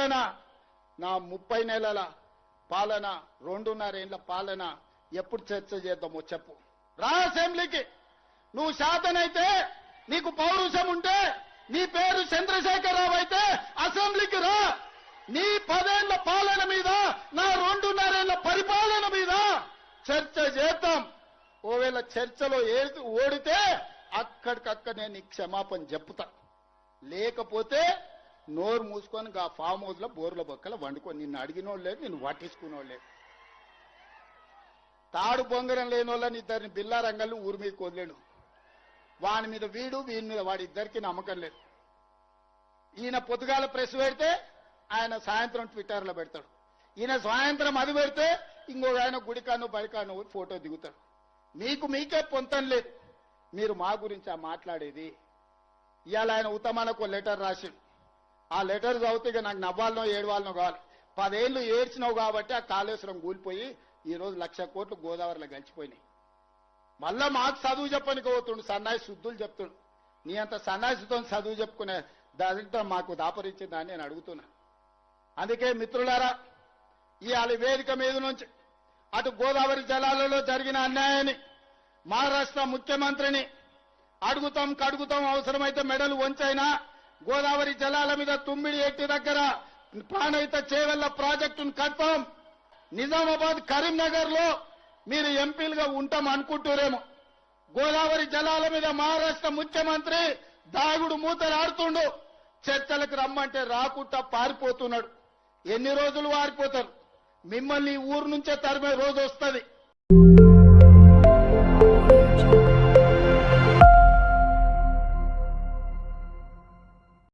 పాలన, నా 30 నెలల పాలన, 2.5 ఏళ్ల పాలన ఎప్పుడు చర్చ చేద్దామో చెప్పు. రా అసెంబ్లీకి. నువ్వు శాతనైతే, నీకు పౌరుషం ఉంటే, నీ పేరు చంద్రశేఖరరావు అయితే అసెంబ్లీకి రా. నీ 10 ఏళ్ల పాలన మీద, నా 2.5 ఏళ్ల పరిపాలన మీద చర్చ చేద్దాం. ఓవేళ చర్చలో ఓడితే అక్కడికక్కడ నేను నీకు క్షమాపణ చెప్తా. లేకపోతే నోరు మూసుకొని గా ఫామ్ హౌస్ లో బోర్ల బొక్కల వండుకొని నిన్ను అడిగినోళ్ళు లేదు, నిన్ను పట్టించుకునేవాళ్ళు లేదు. తాడు బొంగరం లేని వాళ్ళని ఇద్దరిని బిల్లా రంగళ్ళు ఊరి మీద కొదిలేడు. వాని మీద వీడి మీద వాడి ఇద్దరికి నమ్మకం లేదు. ఈయన పొద్దుగాల ప్రెస్ పెడితే ఆయన సాయంత్రం ట్విట్టర్లో పెడతాడు. ఈయన సాయంత్రం అది పెడితే ఇంకొక ఆయన గుడికాను బడికాను ఫోటో దిగుతాడు. మీకే పొంతం లేదు. మీరు మా గురించి మాట్లాడేది. ఇవాళ ఆయన ఉత్తమాలకు లెటర్ రాసిండు. ఆ లెటర్ చదివితే నాకు నవ్వాలనో ఏడవాలనో కావాలి. 10 ఏళ్లు ఏడ్చినావు కాబట్టి ఆ కాళేశ్వరం కూలిపోయి ఈ రోజు 1,00,000 కోట్లు గోదావరిలో గడిచిపోయినాయి. మళ్ళా మాకు చదువు చెప్పనికి పోతుండు, సన్నాయి శుద్ధులు చెప్తుండు. నీ అంత సన్నాయితో చదువు చెప్పుకునే దాంతో మాకు దాపరించిందని నేను అడుగుతున్నా. అందుకే మిత్రులారా, ఇవాళ వేదిక మీద నుంచి అటు గోదావరి జలాలలో జరిగిన అన్యాయాన్ని మహారాష్ట్ర ముఖ్యమంత్రిని అడుగుతాం, కడుగుతాం, అవసరమైతే మెడలు వంచైనా గోదావరి జలాల మీద తుమ్మిడి ఎట్టి దగ్గర ప్రాణహిత చేవెళ్ల ప్రాజెక్టును కడతాం. నిజామాబాద్, కరీంనగర్ లో మీరు ఎంపీలుగా ఉంటాం అనుకుంటూరేమో. గోదావరి జలాల మీద మహారాష్ట్ర ముఖ్యమంత్రి దాగుడు మూతలు ఆడుతుండు. చర్చలకు రమ్మంటే రాకుండా పారిపోతున్నాడు. ఎన్ని రోజులు పారిపోతారు? మిమ్మల్ని ఊరు నుంచే తరిమే రోజు వస్తుంది.